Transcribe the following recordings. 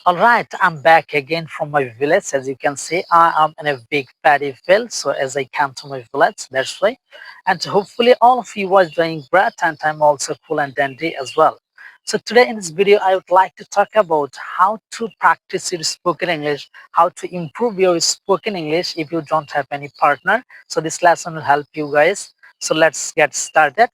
All right, I'm back again from my village. As you can see, I am in a big paddy field. So as I come to my village, that's why. And hopefully all of you are doing great and I'm also cool and dandy as well. So today in this video, I would like to talk about how to practice your spoken English, how to improve your spoken English if you don't have any partner. So this lesson will help you guys. So let's get started.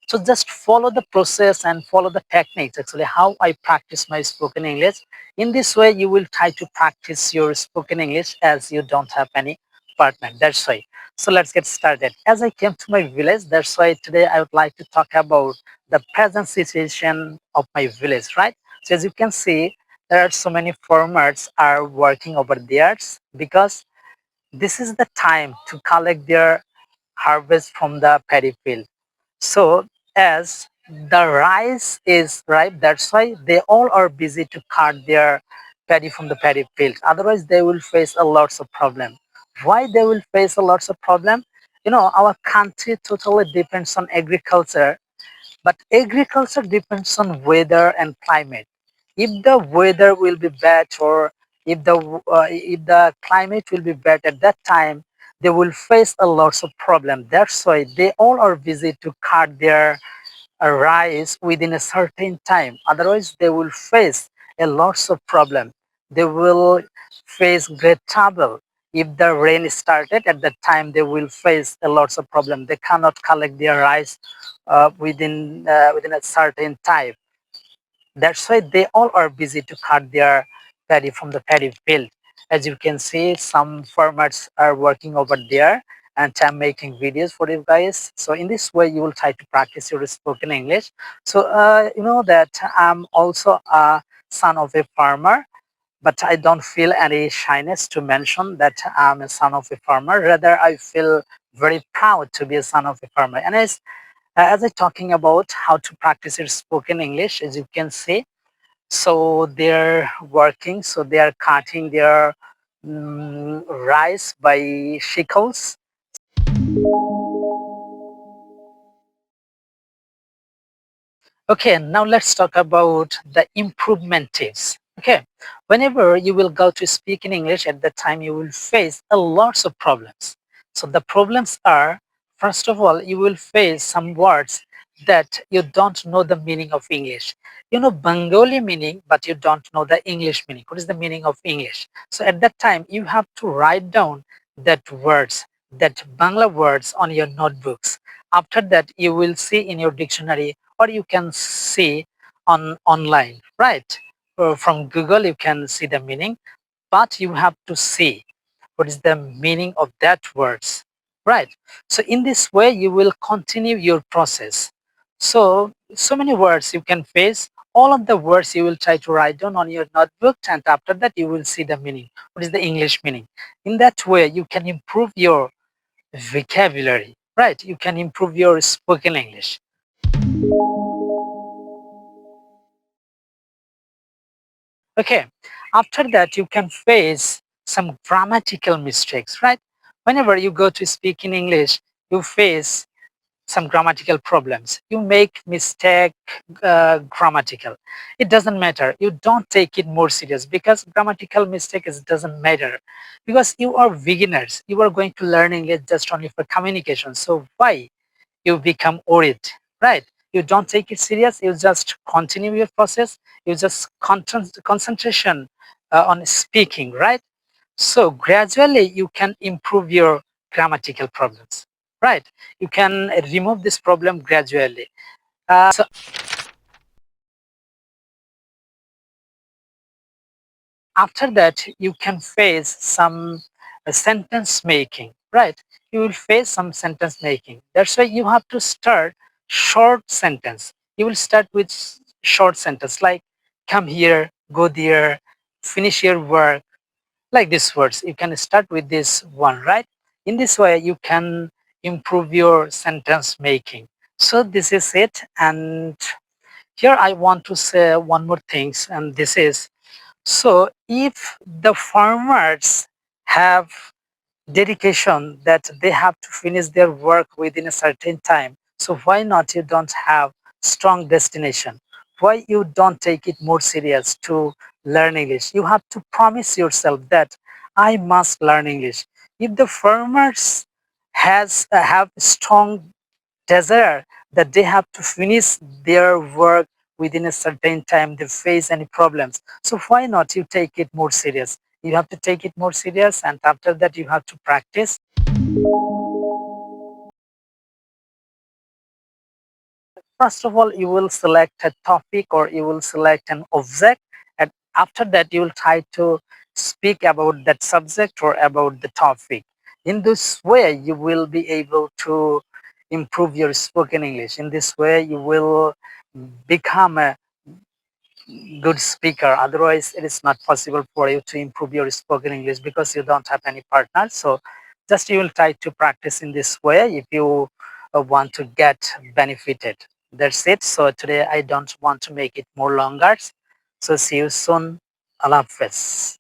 So just follow the process and follow the techniques actually how I practice my spoken English. In this way, you will try to practice your spoken English as you don't have any partner. That's why. So let's get started. As I came to my village, that's why today I would like to talk about the present situation of my village, right? So as you can see, there are so many farmers are working over there because this is the time to collect their harvest from the paddy field. So as the rice is ripe, that's why they all are busy to cut their paddy from the paddy field. Otherwise, they will face a lots of problem. Why they will face a lots of problem? You know, our country totally depends on agriculture, but agriculture depends on weather and climate. If the weather will be bad or if the climate will be bad at that time, they will face a lots of problem. That's why they all are busy to cut their rice within a certain time. Otherwise, they will face a lots of problem. They will face great trouble. If the rain started at that time, they will face a lots of problem. They cannot collect their rice within a certain time. That's why they all are busy to cut their paddy from the paddy field. As you can see, some farmers are working over there and I'm making videos for you guys. So in this way, you will try to practice your spoken English. So you know that I'm also a son of a farmer, but I don't feel any shyness to mention that I'm a son of a farmer. Rather, I feel very proud to be a son of a farmer. And as I'm talking about how to practice your spoken English, as you can see, so they're working, so they are cutting their rice by shekels. Okay, now let's talk about the improvement tips. Okay, whenever you will go to speak in English, at that time you will face a lots of problems. So the problems are, first of all, you will face some words that you don't know the meaning of English. You know Bengali meaning, but you don't know the English meaning. What is the meaning of English? So at that time, you have to write down that words, that Bangla words on your notebooks. After that, you will see in your dictionary or you can see on online, right? From Google, you can see the meaning, but you have to see what is the meaning of that words, right? So in this way, you will continue your process. So many words you can face. All of the words you will try to write down on your notebook, and after that, you will see the meaning. What is the English meaning? In that way, you can improve your vocabulary, right? You can improve your spoken English. Okay, after that, you can face some grammatical mistakes, right? Whenever you go to speak in English, you face some grammatical problems. You make mistake grammatical. It doesn't matter. You don't take it more serious because grammatical mistake doesn't matter because you are beginners. You are going to learn English just only for communication. So why you become worried, right? You don't take it serious. You just continue your process. You just concentration on speaking, right? So gradually you can improve your grammatical problems, right? You can remove this problem gradually. So after that, you can face some sentence making, right? You will face some sentence making. That's why you have to start short sentence. You will start with short sentence like come here, go there, finish your work, like these words. You can start with this one, right? In this way, you can improve your sentence making. So this is it. And here I want to say one more things, and this is so if the farmers have dedication that they have to finish their work within a certain time, so why not you don't have strong destination? Why you don't take it more serious to learn English. You have to promise yourself that I must learn English. If the farmers have strong desire that they have to finish their work within a certain time, they face any problems. So why not you take it more serious? You have to take it more serious, and after that you have to practice. First of all, you will select a topic or you will select an object, and after that you will try to speak about that subject or about the topic. In this way, you will be able to improve your spoken English. In this way, you will become a good speaker. Otherwise, it is not possible for you to improve your spoken English because you don't have any partner. So just you will try to practice in this way if you want to get benefited. That's it. So today I don't want to make it more longer. So see you soon. Allah Hafiz.